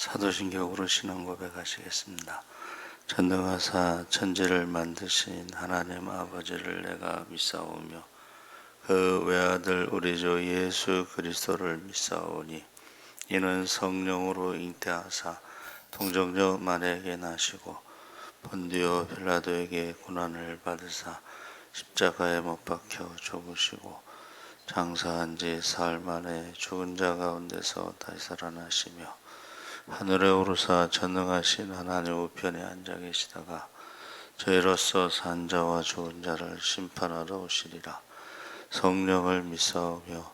사도신경으로 신앙 고백하시겠습니다. 전능하사 천지를 만드신 하나님 아버지를 내가 믿사오며 그 외아들 우리 주 예수 그리스도를 믿사오니 이는 성령으로 잉태하사 동정녀 마리아에게 나시고 본디오 빌라도에게 고난을 받으사 십자가에 못 박혀 죽으시고 장사한 지 사흘 만에 죽은 자 가운데서 다시 살아나시며 하늘에 오르사 전능하신 하나님 우편에 앉아 계시다가 저희로서 산 자와 죽은 자를 심판하러 오시리라. 성령을 믿사오며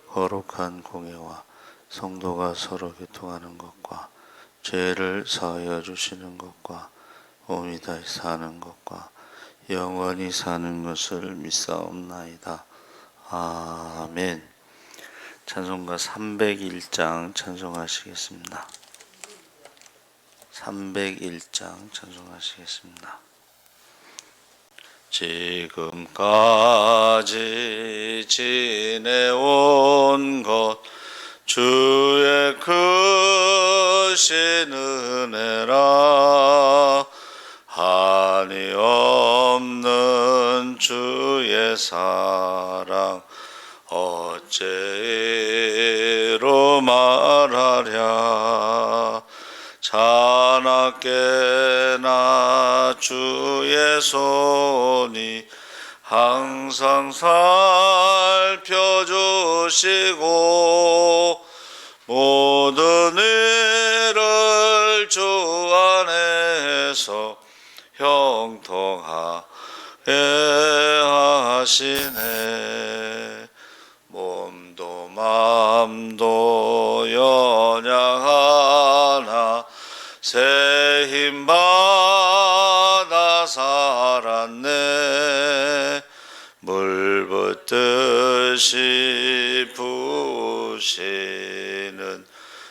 거룩한 공예와 성도가 서로 교통하는 것과 죄를 사하여 주시는 것과 몸이 다시 사는 것과 영원히 사는 것을 믿사옵나이다. 아멘. 찬송가 301장 찬송하시겠습니다. 301장 찬송하시겠습니다. 지금까지 지내온 것 주의 크신 은혜라. 한이 없는 주의 사랑 어째로 말하랴. 자나깨나 주의 손이 항상 살펴주시고 모든 일을 주 안에서 형통하게 하시네. 몸도 맘도 연약하나 새 힘 받아 살았네. 물 붓듯이 부으시는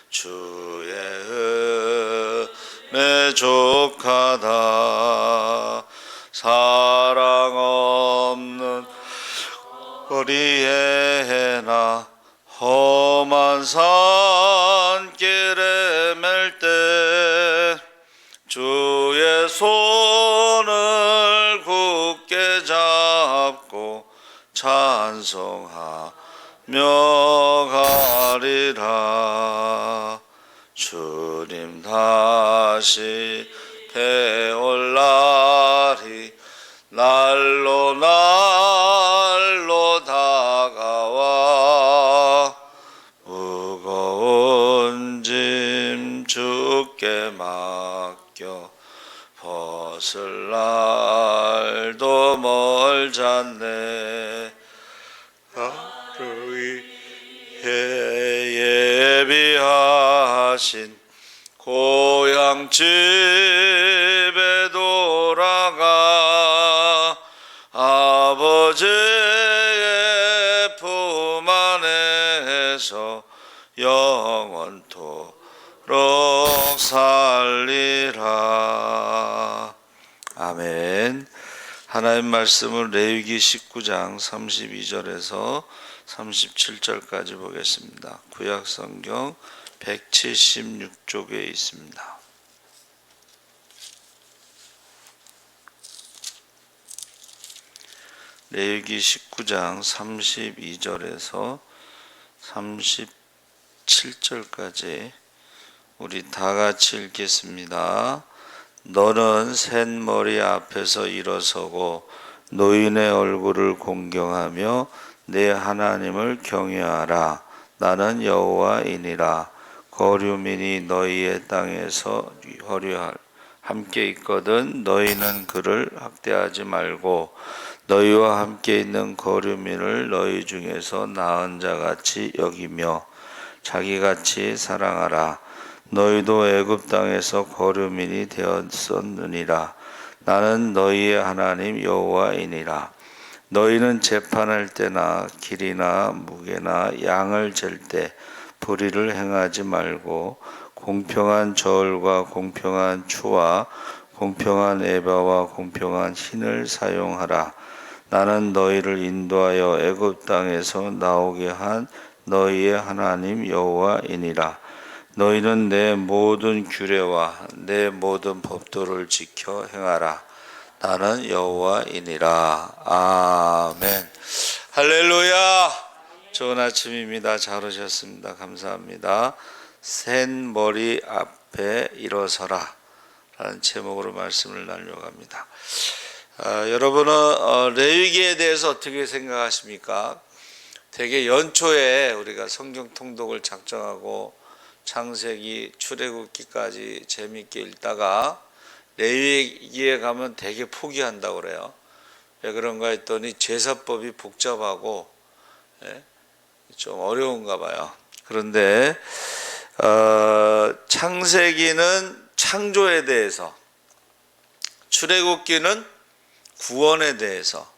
주의 은혜 족하다. 사랑 없는 거리에나 험한 산길에 맬 때 주의 손을 굳게 잡고 찬송하며 가리라. 주님 다시 배올 날이 날로 다가와 무거운 짐 주께 맡겨 벗을 날도 멀잖네. 나를 위해 예비하신 고향 집에 돌아가 아버지의 품 안에서 영원토록 살리라. 아멘. 하나님 말씀은 레위기 19장 32절에서 37절까지 보겠습니다. 구약성경 176쪽에 있습니다. 레위기 19장 32절에서 37절까지 우리 다 같이 읽겠습니다. 너는 셋머리 앞에서 일어서고 노인의 얼굴을 공경하며 내 하나님을 경외하라. 나는 여호와이니라. 거류민이 너희의 땅에서 함께 있거든 너희는 그를 학대하지 말고 너희와 함께 있는 거류민을 너희 중에서 나은 자같이 여기며 자기같이 사랑하라. 너희도 애굽 땅에서 거류민이 되었었느니라. 나는 너희의 하나님 여호와이니라. 너희는 재판할 때나 길이나 무게나 양을 잴 때 불의를 행하지 말고 공평한 저울과 공평한 추와 공평한 에바와 공평한 흰을 사용하라. 나는 너희를 인도하여 애굽 땅에서 나오게 한 너희의 하나님 여호와이니라. 너희는 내 모든 규례와 내 모든 법도를 지켜 행하라. 나는 여호와이니라. 아멘. 할렐루야. 좋은 아침입니다. 잘 오셨습니다. 감사합니다. 센 머리 앞에 일어서라 라는 제목으로 말씀을 나누려고 합니다. 여러분은 레위기에 대해서 어떻게 생각하십니까? 되게 연초에 우리가 성경 통독을 작정하고 창세기, 출애굽기까지 재미있게 읽다가 레위기에 가면 되게 포기한다고 그래요. 왜 그런가 했더니 제사법이 복잡하고 좀 어려운가 봐요. 그런데 창세기는 창조에 대해서, 출애굽기는 구원에 대해서,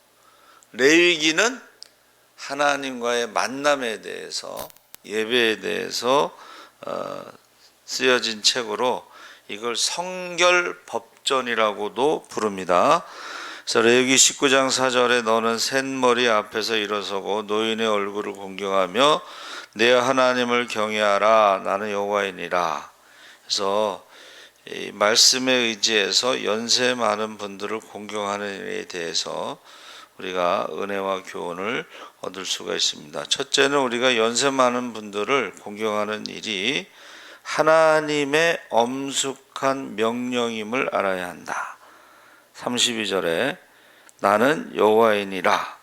레위기는 하나님과의 만남에 대해서, 예배에 대해서 쓰여진 책으로 이걸 성결법전이라고도 부릅니다. 그래서 레위기 19장 4절에 너는 샌머리 앞에서 일어서고 노인의 얼굴을 공경하며 내 하나님을 경외하라. 나는 여호와이니라. 그래서 이 말씀에 의지해서 연세 많은 분들을 공경하는 일에 대해서 우리가 은혜와 교훈을 얻을 수가 있습니다. 첫째는 우리가 연세 많은 분들을 공경하는 일이 하나님의 엄숙한 명령임을 알아야 한다. 32절에 나는 여호와이니라.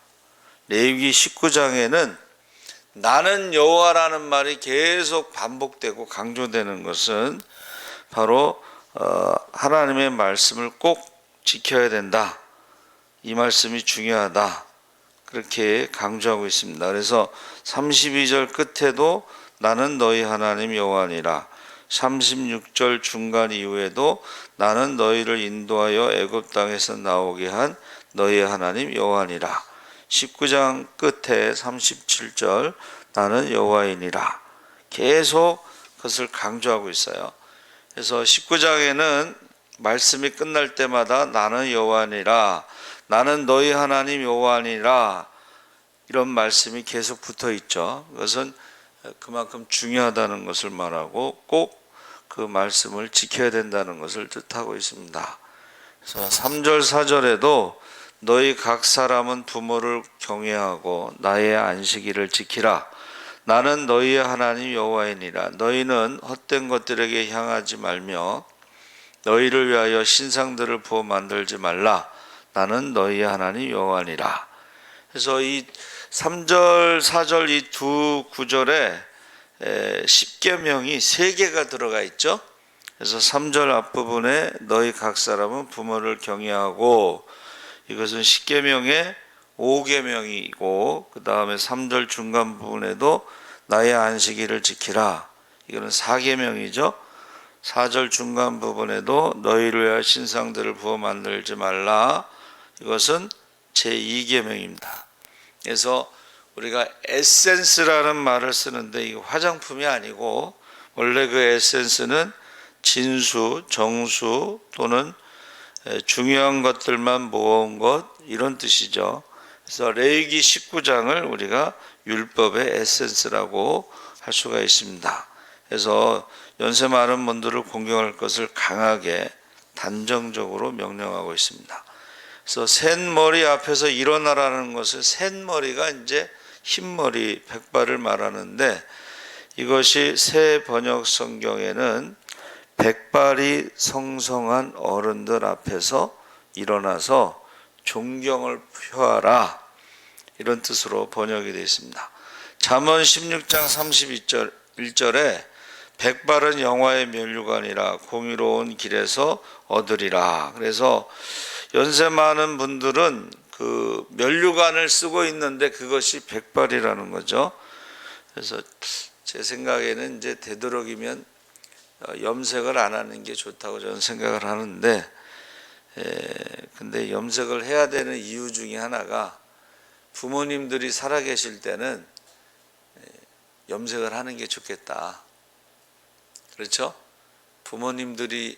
레위기 19장에는 나는 여호와라는 말이 계속 반복되고 강조되는 것은 바로 하나님의 말씀을 꼭 지켜야 된다. 이 말씀이 중요하다. 그렇게 강조하고 있습니다. 그래서 32절 끝에도 나는 너희 하나님 여호와니라. 36절 중간 이후에도 나는 너희를 인도하여 애굽 땅에서 나오게 한 너희 하나님 여호와니라. 19장 끝에 37절 나는 여호와이니라. 계속 그것을 강조하고 있어요. 그래서 19장에는 말씀이 끝날 때마다 나는 여호와니라, 나는 너희 하나님 여호와니라 이런 말씀이 계속 붙어 있죠. 그것은 그만큼 중요하다는 것을 말하고 꼭 그 말씀을 지켜야 된다는 것을 뜻하고 있습니다. 그래서 3절 4절에도 너희 각 사람은 부모를 경외하고 나의 안식일을 지키라. 나는 너희의 하나님 여호와이니라. 너희는 헛된 것들에게 향하지 말며 너희를 위하여 신상들을 부어 만들지 말라. 나는 너희의 하나님 여호와니라. 그래서 이 3절 4절 이 두 구절에 10계명이 3개가 들어가 있죠. 그래서 3절 앞부분에 너희 각 사람은 부모를 경외하고, 이것은 10계명의 5계명이고, 그 다음에 3절 중간 부분에도 나의 안식일을 지키라. 이거는 4계명이죠. 4절 중간 부분에도 너희를 위하여 신상들을 부어 만들지 말라. 이것은 제2계명입니다. 그래서 우리가 에센스라는 말을 쓰는데 이거 화장품이 아니고 원래 그 에센스는 진수, 정수 또는 중요한 것들만 모은 것 이런 뜻이죠. 그래서 레위기 19장을 우리가 율법의 에센스라고 할 수가 있습니다. 그래서 연세 많은 분들을 공경할 것을 강하게 단정적으로 명령하고 있습니다. 그래서 샌머리 앞에서 일어나라는 것은 샌머리가 이제 흰머리, 백발을 말하는데 이것이 새 번역 성경에는 백발이 성성한 어른들 앞에서 일어나서 존경을 표하라 이런 뜻으로 번역이 되어 있습니다. 잠언 16장 31절에 백발은 영화의 면류관이라 공의로운 길에서 얻으리라. 그래서 연세 많은 분들은 그 면류관을 쓰고 있는데 그것이 백발이라는 거죠. 그래서 제 생각에는 이제 되도록이면 염색을 안 하는 게 좋다고 저는 생각을 하는데, 근데 염색을 해야 되는 이유 중에 하나가 부모님들이 살아계실 때는 염색을 하는 게 좋겠다. 그렇죠? 부모님들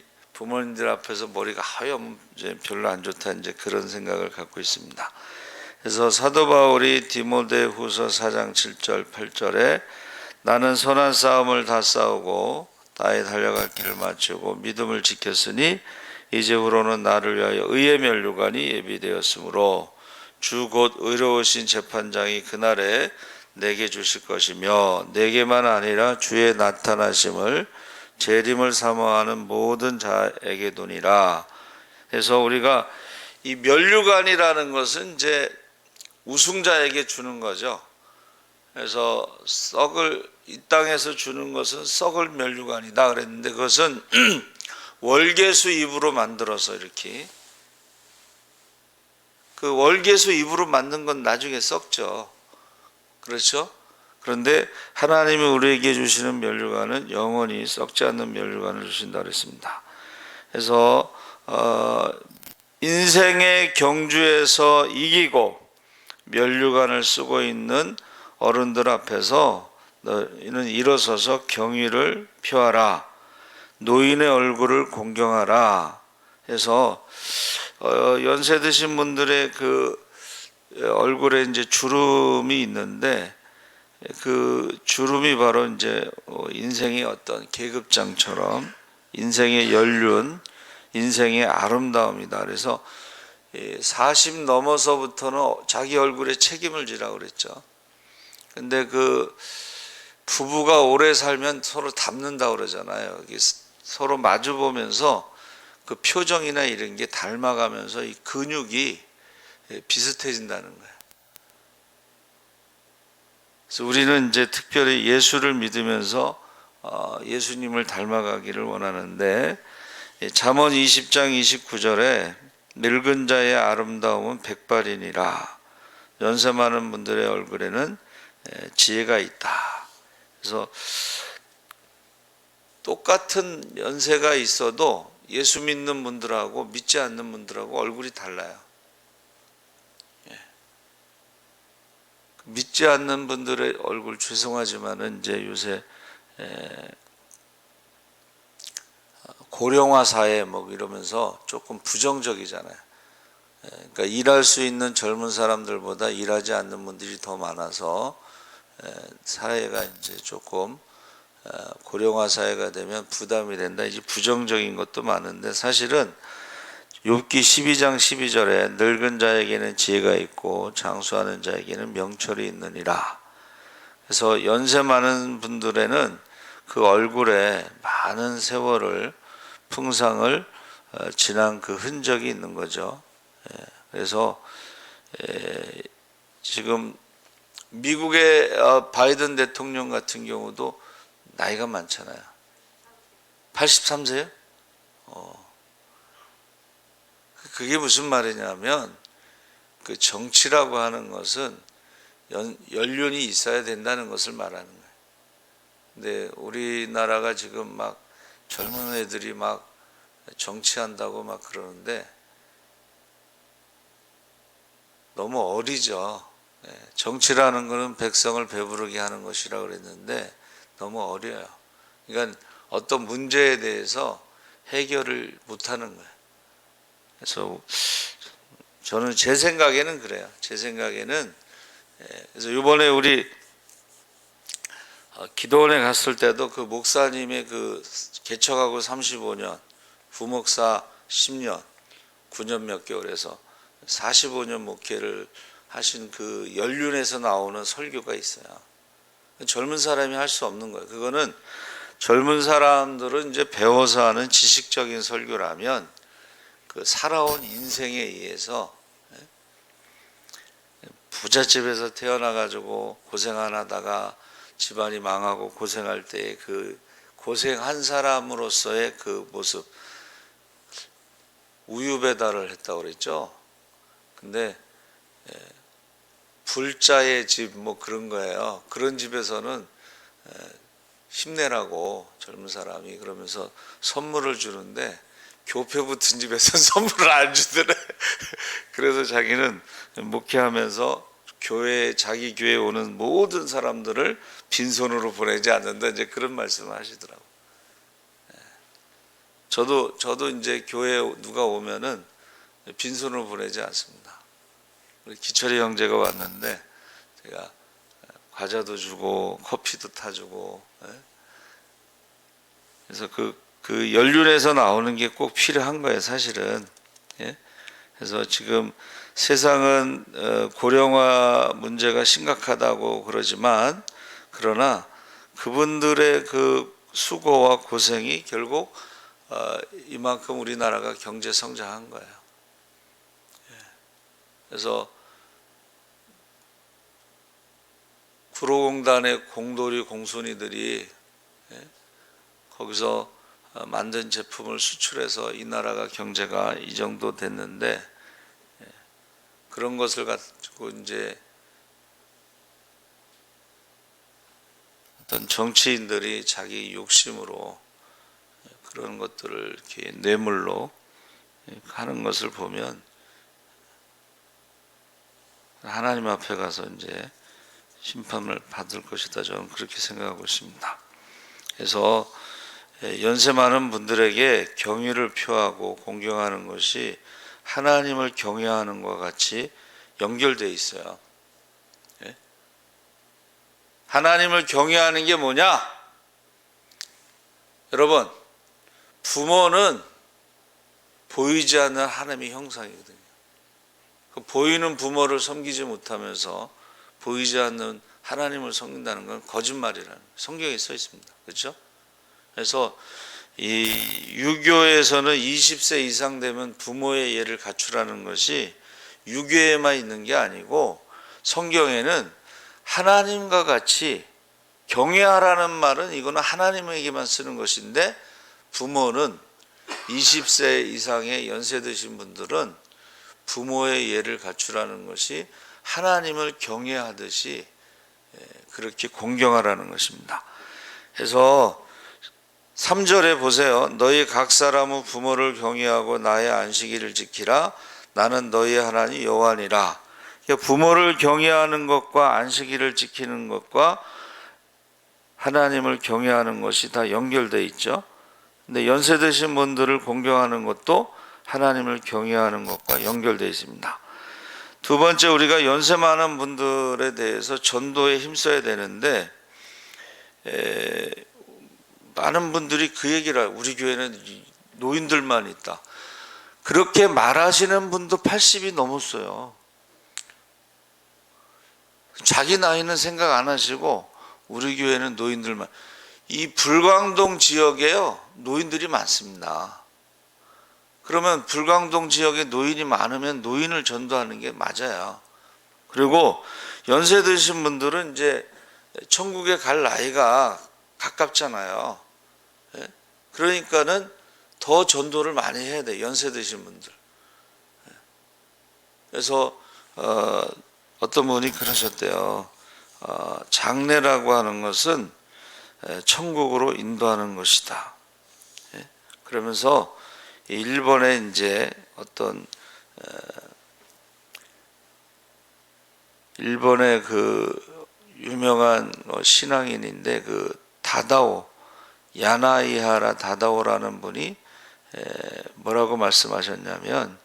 앞에서 머리가 하얘면 별로 안 좋다, 이제 그런 생각을 갖고 있습니다. 그래서 사도 바울이 디모데후서 4장 7절 8절에 나는 선한 싸움을 다 싸우고 다해 달려갈 길을 마치고 믿음을 지켰으니 이제후로는 나를 위하여 의의 면류관이 예비되었으므로 주 곧 의로우신 재판장이 그날에 내게 주실 것이며 내게만 아니라 주의 나타나심을 재림을 사모하는 모든 자에게 도니라. 그래서 우리가 이 면류관이라는 것은 이제 우승자에게 주는 거죠. 그래서 이 땅에서 주는 것은 썩을 면류관이다 그랬는데 그것은 월계수 잎으로 만들어서 이렇게 그 월계수 잎으로 만든 건 나중에 썩죠. 그렇죠? 그런데 하나님이 우리에게 주시는 면류관은 영원히 썩지 않는 면류관을 주신다 그랬습니다. 그래서 인생의 경주에서 이기고 면류관을 쓰고 있는 어른들 앞에서 너희는 일어서서 경의를 표하라. 노인의 얼굴을 공경하라. 해서 연세 드신 분들의 그 얼굴에 이제 주름이 있는데 그 주름이 바로 이제 인생의 어떤 계급장처럼 인생의 연륜, 인생의 아름다움이다. 그래서 40 넘어서부터는 자기 얼굴에 책임을 지라고 그랬죠. 근데 그 부부가 오래 살면 서로 닮는다고 그러잖아요. 서로 마주 보면서 그 표정이나 이런 게 닮아가면서 이 근육이 비슷해진다는 거예요. 그래서 우리는 이제 특별히 예수를 믿으면서 예수님을 닮아가기를 원하는데 잠언 20장 29절에 늙은 자의 아름다움은 백발이니라. 연세 많은 분들의 얼굴에는 지혜가 있다. 그래서 똑같은 연세가 있어도 예수 믿는 분들하고 믿지 않는 분들하고 얼굴이 달라요. 믿지 않는 분들의 얼굴 죄송하지만은 이제 요새 고령화 사회 뭐 이러면서 조금 부정적이잖아요. 그러니까 일할 수 있는 젊은 사람들보다 일하지 않는 분들이 더 많아서 사회가 이제 조금 고령화 사회가 되면 부담이 된다. 이제 부정적인 것도 많은데 사실은 욥기 12장 12절에 늙은 자에게는 지혜가 있고 장수하는 자에게는 명철이 있느니라. 그래서 연세 많은 분들에는 그 얼굴에 많은 세월을 풍상을 지난 그 흔적이 있는 거죠. 그래서 지금 미국의 바이든 대통령 같은 경우도 나이가 많잖아요. 83세요? 그게 무슨 말이냐면 그 정치라고 하는 것은 연륜이 있어야 된다는 것을 말하는 거예요. 근데 우리나라가 지금 막 젊은 애들이 막 정치한다고 막 그러는데 너무 어리죠. 정치라는 것은 백성을 배부르게 하는 것이라고 그랬는데 너무 어려요. 그러니까 어떤 문제에 대해서 해결을 못하는 거예요. 그래서 저는 제 생각에는 그래요. 제 생각에는 그래서 이번에 우리 기도원에 갔을 때도 그 목사님의 그 개척하고 35년, 부목사 10년, 9년 몇 개월에서 45년 목회를 하신 그 연륜에서 나오는 설교가 있어요. 젊은 사람이 할 수 없는 거예요. 그거는 젊은 사람들은 이제 배워서 하는 지식적인 설교라면 그 살아온 인생에 의해서 부잣집에서 태어나가지고 고생 안 하다가 집안이 망하고 고생할 때 그 고생한 사람으로서의 그 모습, 우유 배달을 했다고 그랬죠. 근데 불자의 집 뭐 그런 거예요. 그런 집에서는 힘내라고 젊은 사람이 그러면서 선물을 주는데 교표 붙은 집에서 선물을 안 주더래. 그래서 자기는 목회하면서 자기 교회에 오는 모든 사람들을 빈손으로 보내지 않는다. 이제 그런 말씀을 하시더라고. 저도 이제 교회에 누가 오면은 빈손으로 보내지 않습니다. 우리 기철이 형제가 왔는데 제가 과자도 주고 커피도 타주고 그래서 그 연륜에서 나오는 게 꼭 필요한 거예요, 사실은. 예? 그래서 지금 세상은 고령화 문제가 심각하다고 그러지만, 그러나 그분들의 그 수고와 고생이 결국 이만큼 우리나라가 경제 성장한 거예요. 그래서 구로공단의 공돌이 공순이들이 거기서 만든 제품을 수출해서 이 나라가 경제가 이 정도 됐는데, 그런 것을 가지고 이제 어떤 정치인들이 자기 욕심으로 그런 것들을 이렇게 뇌물로 하는 것을 보면 하나님 앞에 가서 이제 심판을 받을 것이다, 저는 그렇게 생각하고 있습니다. 그래서 연세 많은 분들에게 경의를 표하고 공경하는 것이 하나님을 경외하는 것과 같이 연결되어 있어요. 하나님을 경외하는 게 뭐냐? 여러분, 부모는 보이지 않는 하나님의 형상이거든요. 그 보이는 부모를 섬기지 못하면서 보이지 않는 하나님을 섬긴다는 건 거짓말이라는 성경에 써 있습니다. 그렇죠? 그래서 이 유교에서는 20세 이상 되면 부모의 예를 갖추라는 것이 유교에만 있는 게 아니고, 성경에는 하나님과 같이 경외하라는 말은 이거는 하나님에게만 쓰는 것인데, 부모는 20세 이상의 연세 드신 분들은 부모의 예를 갖추라는 것이 하나님을 경외하듯이 그렇게 공경하라는 것입니다. 그래서 3절에 보세요. 너희 각 사람은 부모를 경외하고 나의 안식일을 지키라. 나는 너희의 하나님 여호와니라. 부모를 경외하는 것과 안식일을 지키는 것과 하나님을 경외하는 것이 다 연결되어 있죠. 근데 연세 드신 분들을 공경하는 것도 하나님을 경외하는 것과 연결되어 있습니다. 두 번째, 우리가 연세 많은 분들에 대해서 전도에 힘써야 되는데, 많은 분들이 그 얘기를 해요. 우리 교회는 노인들만 있다. 그렇게 말하시는 분도 80이 넘었어요. 자기 나이는 생각 안 하시고 우리 교회는 노인들만. 이 불광동 지역에요, 노인들이 많습니다. 그러면 불광동 지역에 노인이 많으면 노인을 전도하는 게 맞아요. 그리고 연세 드신 분들은 이제 천국에 갈 나이가 가깝잖아요. 그러니까는 더 전도를 많이 해야 돼요, 연세 드신 분들. 그래서 어떤 분이 그러셨대요. 장례라고 하는 것은 천국으로 인도하는 것이다. 그러면서 일본에 이제 어떤 일본의 그 유명한 신앙인인데, 그 다다오, 야나이하라 다다오라는 분이 뭐라고 말씀하셨냐면,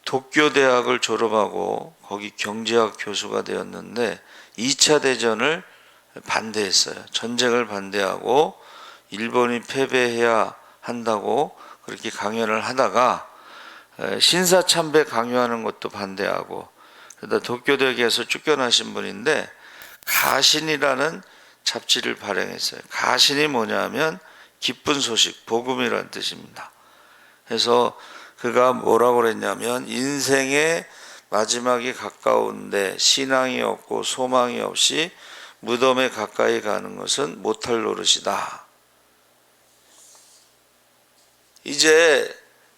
도쿄 대학을 졸업하고 거기 경제학 교수가 되었는데 2차 대전을 반대했어요. 전쟁을 반대하고 일본이 패배해야 한다고 그렇게 강연을 하다가 신사참배 강요하는 것도 반대하고, 그러다 도쿄대학에서 쫓겨나신 분인데 가신이라는 잡지를 발행했어요. 가신이 뭐냐면 기쁜 소식, 복음이라는 뜻입니다. 그래서 그가 뭐라고 그랬냐면, 인생의 마지막이 가까운데 신앙이 없고 소망이 없이 무덤에 가까이 가는 것은 못할 노릇이다. 이제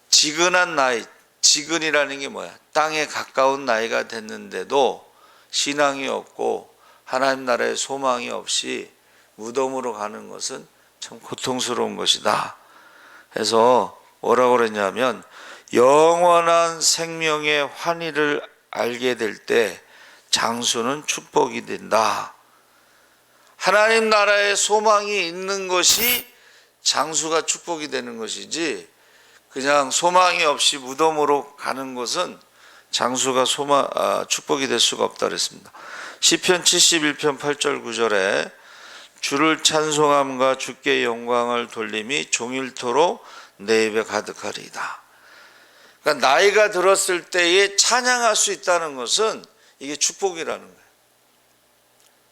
지근한 나이, 지근이라는 게 뭐야? 땅에 가까운 나이가 됐는데도 신앙이 없고 하나님 나라의 소망이 없이 무덤으로 가는 것은 참 고통스러운 것이다. 그래서 뭐라고 그랬냐면, 영원한 생명의 환희를 알게 될 때 장수는 축복이 된다. 하나님 나라의 소망이 있는 것이 장수가 축복이 되는 것이지, 그냥 소망이 없이 무덤으로 가는 것은 장수가 축복이 될 수가 없다 그랬습니다. 시편 71편 8절 9절에 주를 찬송함과 주께 영광을 돌림이 종일토록 내 입에 가득하리이다. 그러니까 나이가 들었을 때에 찬양할 수 있다는 것은 이게 축복이라는 거예요.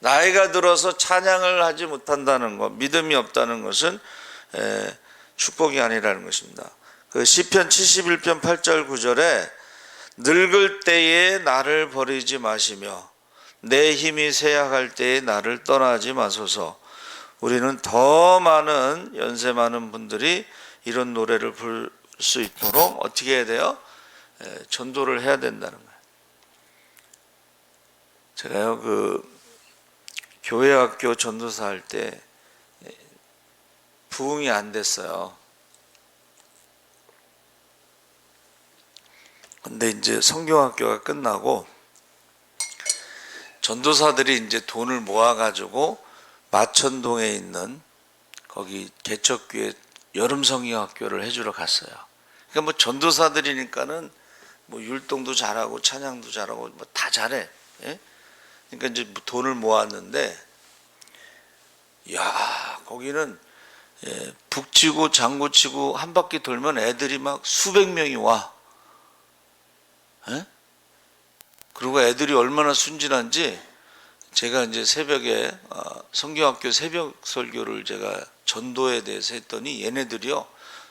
나이가 들어서 찬양을 하지 못한다는 것, 믿음이 없다는 것은 축복이 아니라는 것입니다. 그 시편 71편 8절 9절에 늙을 때에 나를 버리지 마시며 내 힘이 쇠약할 때에 나를 떠나지 마소서. 우리는 더 많은 연세 많은 분들이 이런 노래를 부를 수 있도록 어떻게 해야 돼요? 전도를 해야 된다는 거예요. 제가요 그 교회학교 전도사 할 때 부흥이 안 됐어요. 근데 이제 성경학교가 끝나고 전도사들이 이제 돈을 모아가지고 마천동에 있는 거기 개척교회 여름 성경학교를 해주러 갔어요. 그러니까 뭐 전도사들이니까는 뭐 율동도 잘하고 찬양도 잘하고 뭐 다 잘해. 예? 그러니까 이제 돈을 모았는데, 야 거기는 북치고 장구치고 한 바퀴 돌면 애들이 막 수백 명이 와. 예? 그리고 애들이 얼마나 순진한지 제가 이제 새벽에 성경학교 새벽 설교를 제가 전도에 대해서 했더니 얘네들이요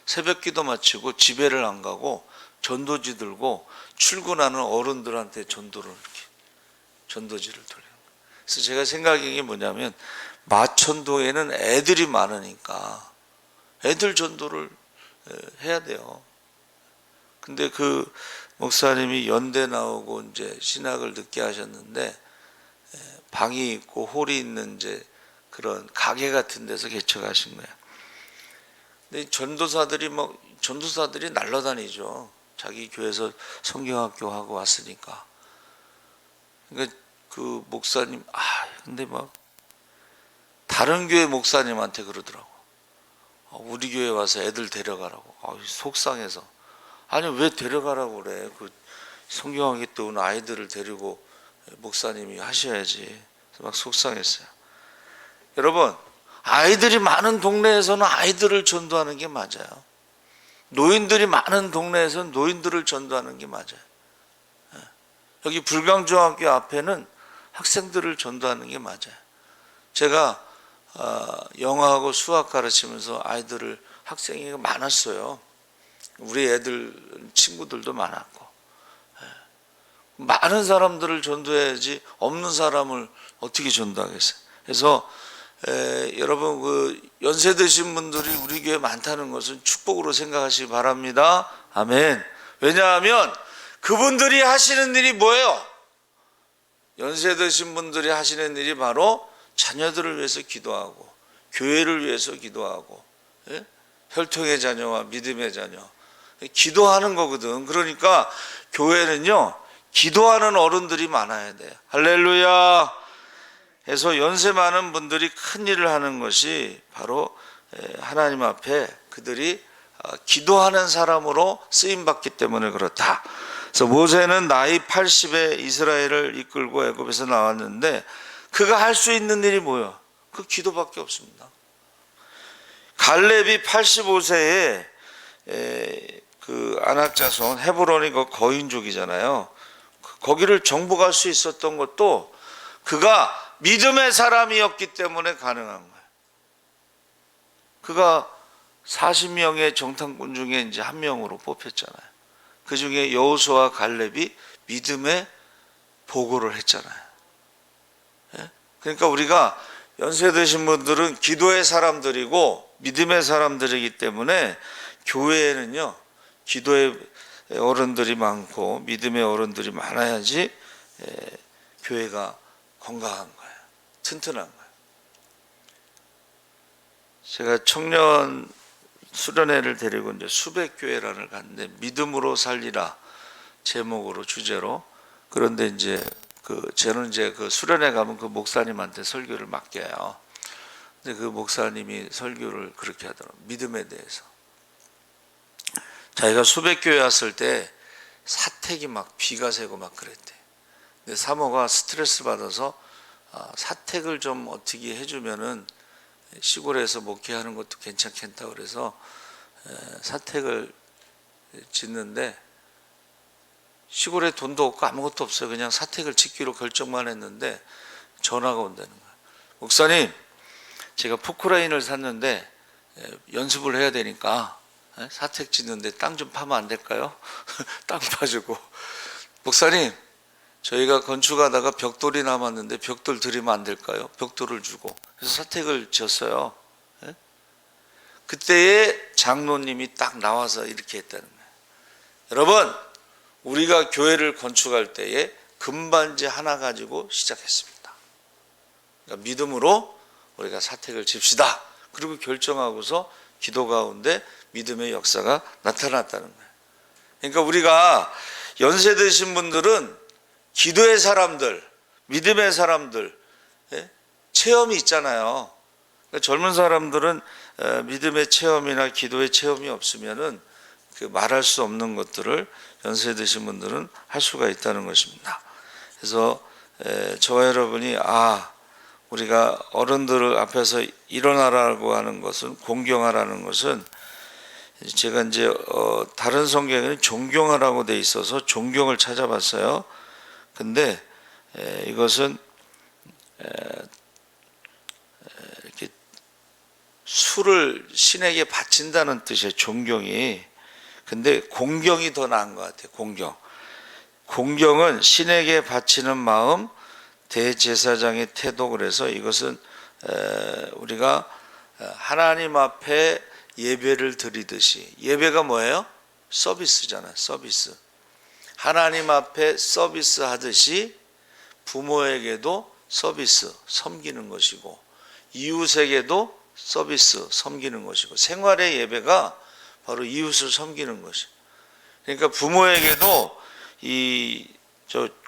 새벽 기도 마치고 집에를 안 가고 전도지 들고 출근하는 어른들한테 전도를 이렇게 전도지를 돌려요. 그래서 제가 생각한 게 뭐냐면 마천도에는 애들이 많으니까 애들 전도를 해야 돼요. 근데 그 목사님이 연대 나오고 이제 신학을 늦게 하셨는데 방이 있고 홀이 있는 이제 그런 가게 같은 데서 개척하신 거예요. 근데 전도사들이 날라다니죠. 자기 교회에서 성경학교 하고 왔으니까. 그러니까 그 목사님 근데 막 다른 교회 목사님한테 그러더라고. 우리 교회 와서 애들 데려가라고. 속상해서. 아니 왜 데려가라고 그래. 그 성경학교 때 온 아이들을 데리고 목사님이 하셔야지. 그래서 막 속상했어요. 여러분 아이들이 많은 동네에서는 아이들을 전도하는 게 맞아요. 노인들이 많은 동네에서는 노인들을 전도하는 게 맞아요. 여기 불광중학교 앞에는 학생들을 전도하는 게 맞아요. 제가 영어하고 수학 가르치면서 학생이 많았어요. 우리 애들 친구들도 많았고. 많은 사람들을 전도해야지 없는 사람을 어떻게 전도하겠어요. 그래서 여러분 그 연세 드신 분들이 우리 교회 많다는 것은 축복으로 생각하시기 바랍니다. 아멘. 왜냐하면 그분들이 하시는 일이 뭐예요? 연세 드신 분들이 하시는 일이 바로 자녀들을 위해서 기도하고 교회를 위해서 기도하고 혈통의 자녀와 믿음의 자녀 기도하는 거거든. 그러니까 교회는요 기도하는 어른들이 많아야 돼요. 할렐루야. 그래서 연세 많은 분들이 큰 일을 하는 것이 바로 하나님 앞에 그들이 기도하는 사람으로 쓰임받기 때문에 그렇다. 그래서 모세는 나이 80에 이스라엘을 이끌고 애굽에서 나왔는데 그가 할 수 있는 일이 뭐예요? 그 기도밖에 없습니다. 갈렙이 85세에 그 아낙 자손 헤브론이 그 거인족이잖아요. 거기를 정복할 수 있었던 것도 그가 믿음의 사람이었기 때문에 가능한 거예요. 그가 40명의 정탐꾼 중에 이제 한 명으로 뽑혔잖아요. 그 중에 여호수아와 갈렙이 믿음의 보고를 했잖아요. 그러니까 우리가 연세 드신 분들은 기도의 사람들이고 믿음의 사람들이기 때문에 교회에는요 기도의 어른들이 많고 믿음의 어른들이 많아야지 교회가 건강한 거예요. 튼튼한 거예요. 제가 청년 수련회를 데리고 이제 수백교회란을 갔는데 믿음으로 살리라 제목으로 주제로. 그런데 이제 저는 이제 그 수련회 가면 그 목사님한테 설교를 맡겨요. 근데 그 목사님이 설교를 그렇게 하더라고요. 믿음에 대해서. 자기가 수백교회 왔을 때 사택이 막 비가 새고 막 그랬대. 근데 사모가 스트레스 받아서 사택을 좀 어떻게 해주면은 시골에서 목회하는 것도 괜찮겠다 그래서 사택을 짓는데 시골에 돈도 없고 아무것도 없어요. 그냥 사택을 짓기로 결정만 했는데 전화가 온다는 거예요. 목사님, 제가 포크라인을 샀는데 연습을 해야 되니까 사택 짓는데 땅 좀 파면 안 될까요? 땅 파주고, 목사님, 저희가 건축하다가 벽돌이 남았는데 벽돌 드리면 안 될까요? 벽돌을 주고. 그래서 사택을 지었어요. 그때에 장로님이 딱 나와서 이렇게 했다는 거예요. 여러분, 우리가 교회를 건축할 때에 금반지 하나 가지고 시작했습니다. 그러니까 믿음으로 우리가 사택을 집시다. 그리고 결정하고서 기도 가운데 믿음의 역사가 나타났다는 거예요. 그러니까 우리가 연세 드신 분들은 기도의 사람들, 믿음의 사람들, 체험이 있잖아요. 그러니까 젊은 사람들은 믿음의 체험이나 기도의 체험이 없으면은 그 말할 수 없는 것들을 연세 드신 분들은 할 수가 있다는 것입니다. 그래서 저와 여러분이 우리가 어른들 앞에서 일어나라고 하는 것은, 공경하라는 것은, 제가 이제 다른 성경에는 존경하라고 돼 있어서 존경을 찾아봤어요. 근데 이것은 이렇게 술을 신에게 바친다는 뜻의 존경이, 근데 공경이 더 나은 것 같아요. 공경은 신에게 바치는 마음, 대제사장의 태도. 그래서 이것은 우리가 하나님 앞에 예배를 드리듯이, 예배가 뭐예요? 서비스잖아요. 서비스. 하나님 앞에 서비스 하듯이 부모에게도 서비스, 섬기는 것이고, 이웃에게도 서비스, 섬기는 것이고, 생활의 예배가 바로 이웃을 섬기는 것이. 그러니까 부모에게도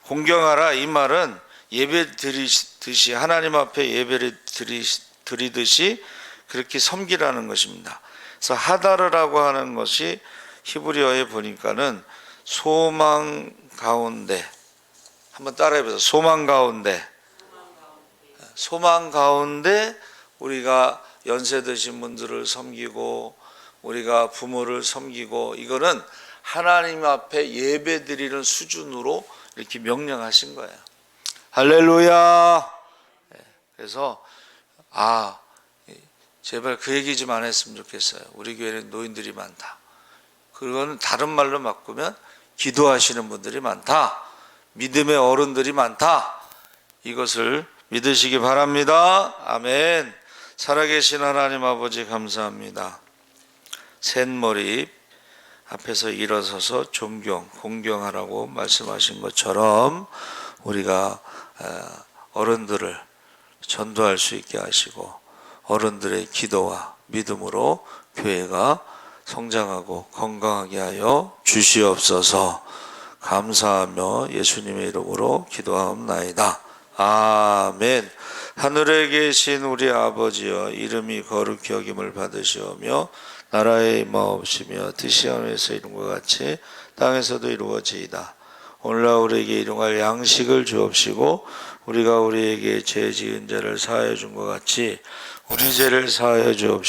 공경하라, 이 말은 예배 드리듯이, 하나님 앞에 예배를 드리듯이 그렇게 섬기라는 것입니다. 그래서 하다르라고 하는 것이 히브리어에 보니까는 소망 가운데, 한번 따라해보세요. 소망 가운데 우리가 연세 드신 분들을 섬기고, 우리가 부모를 섬기고, 이거는 하나님 앞에 예배 드리는 수준으로 이렇게 명령하신 거예요. 할렐루야. 그래서 제발 그 얘기 좀 안 했으면 좋겠어요. 우리 교회는 노인들이 많다. 그거는 다른 말로 바꾸면 기도하시는 분들이 많다, 믿음의 어른들이 많다, 이것을 믿으시기 바랍니다. 아멘. 살아계신 하나님 아버지, 감사합니다. 셋머리 앞에서 일어서서 공경하라고 말씀하신 것처럼 우리가 어른들을 전도할 수 있게 하시고, 어른들의 기도와 믿음으로 교회가 성장하고 건강하게 하여 주시옵소서. 감사하며 예수님의 이름으로 기도하옵나이다. 아멘. 하늘에 계신 우리 아버지여, 이름이 거룩히 여김을 받으시오며 나라의 임하옵시며 뜻이 하늘에서 이룬 것 같이 땅에서도 이루어지이다. 오늘날 우리에게 일용할 양식을 주옵시고, 우리가 우리에게 죄 지은 자를 사하여 준 것 같이 우리 죄를 사하여 주옵시고